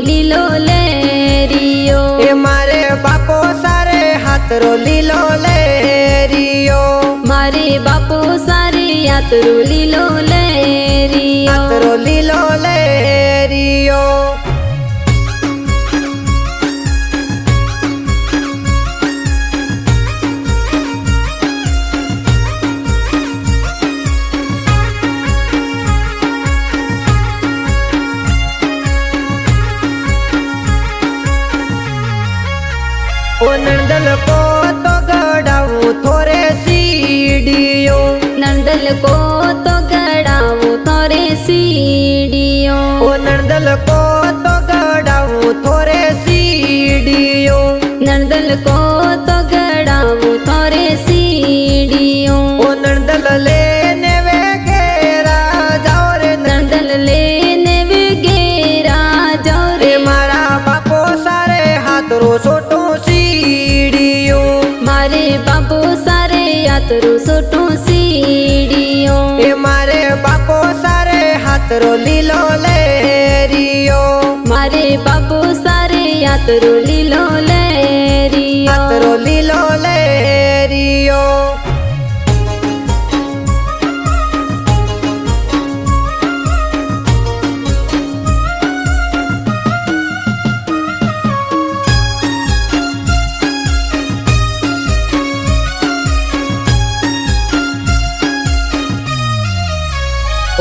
લીલો લેરિયો એ મારે બાપો સારે હાથરો લીલો લેરિયો મારે બાપો સારે યાતરો લીલો લેરિયો હાથરો લીલો લેરિયો ओ नंदल को तो गड़ाऊं थोरे सीढ़ियों नंदल को तो गड़ावो तोरे सीढ़ियों ओ नंदल को तो गड़ाऊं थोरे सीढ़ियों नंदल को तो गड़ावो तोरे सीढ़ियों ओ नंदल लेने वे गेरा जाओ रे नंदल लेने वे गेरा जाओ रे मारा बापो सारे हाथरो सोटो सीढ़ियों मारे बापो सारे यातरो सोटो सीढ़ियों ए मारे बापो सारे हाथरो लीलो लेरियो मारे बापो सारे यातरो लीलो लेरियो हाथरो लीलो लेरियो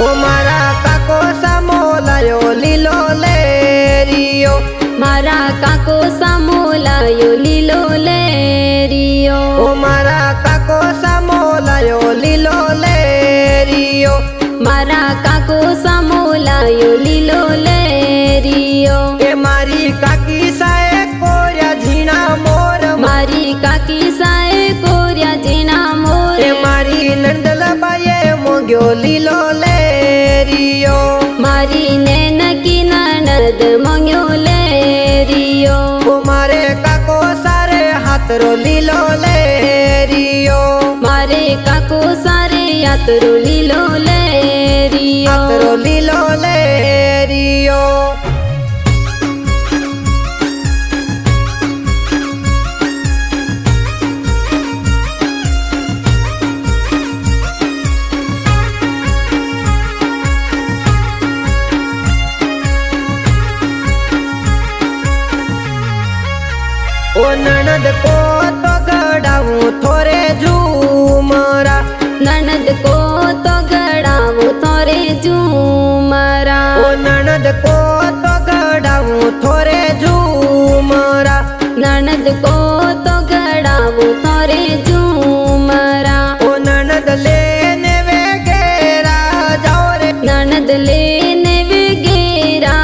ओ मारा काको सामो लायो लीलो लेरियो मारा काको सामो लायो लीलो लेरियो ओ मारा काको सामो लायो लीलो लेरियो मारा काको सामो लायो लीलो लेरियो ए मारी काकी साए कोर्या झीना मोर मारी काकी साए कोर्या जीना मोर ए मारी नंदल बाये मोग्यो लीलो लेरियो मारी नैन की ननद मंग्यो लेरियो ओ मारे काको सारे हाथरो लीलो लेरियो मारे काको सारे यातरो लीलो लेरियो हाथरो लीलो लेरियो ओ ननद को तो गड़ाऊं थोरे झूमरा ननद को तो गड़ावो तोरे झूमरा ओ ननद को तो गड़ाऊं थोरे झूमरा ननद को तो गड़ावो तोरे झूमरा ओ ननद लेने वे गेरा जाओ रे ननद लेने वे गेरा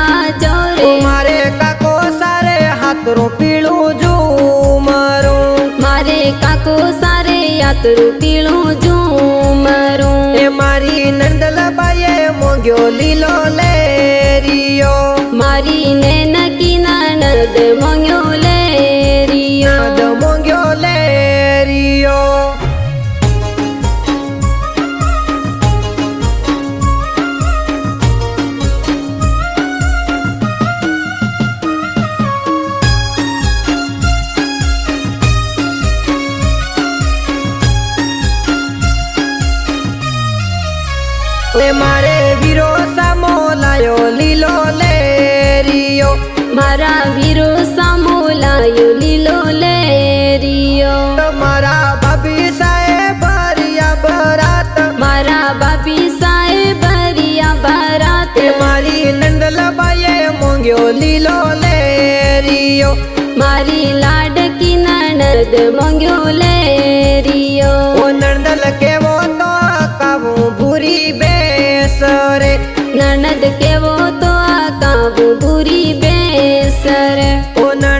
जाओ रे ओ मारे काको सारे हाथरो पीळू झूमरो मारे काको सारे यातरो पीळू झूमरो ए मारी नंदल बाये मोग्यो लीलो लेरियो मारी नैन की ननद मंग्यो लेरियो नंद मोग्यो लेरियो ए मारे वीरो सामो लायो लीलो लेरियो मारा वीरो सामो लायो लीलो लेरियो मारा भाभी साए भरिया बरात मारा बापी साए भरिया बारात मारी नंदल बाये मोग्यो लीलो लेरियो मारी लाडकी ननद मंग्यो लेरियो ओ नंदल केवो तो कावू भूरी बेसरे ननद केवो तो आकाबू बुरी बेसर ओ नंदल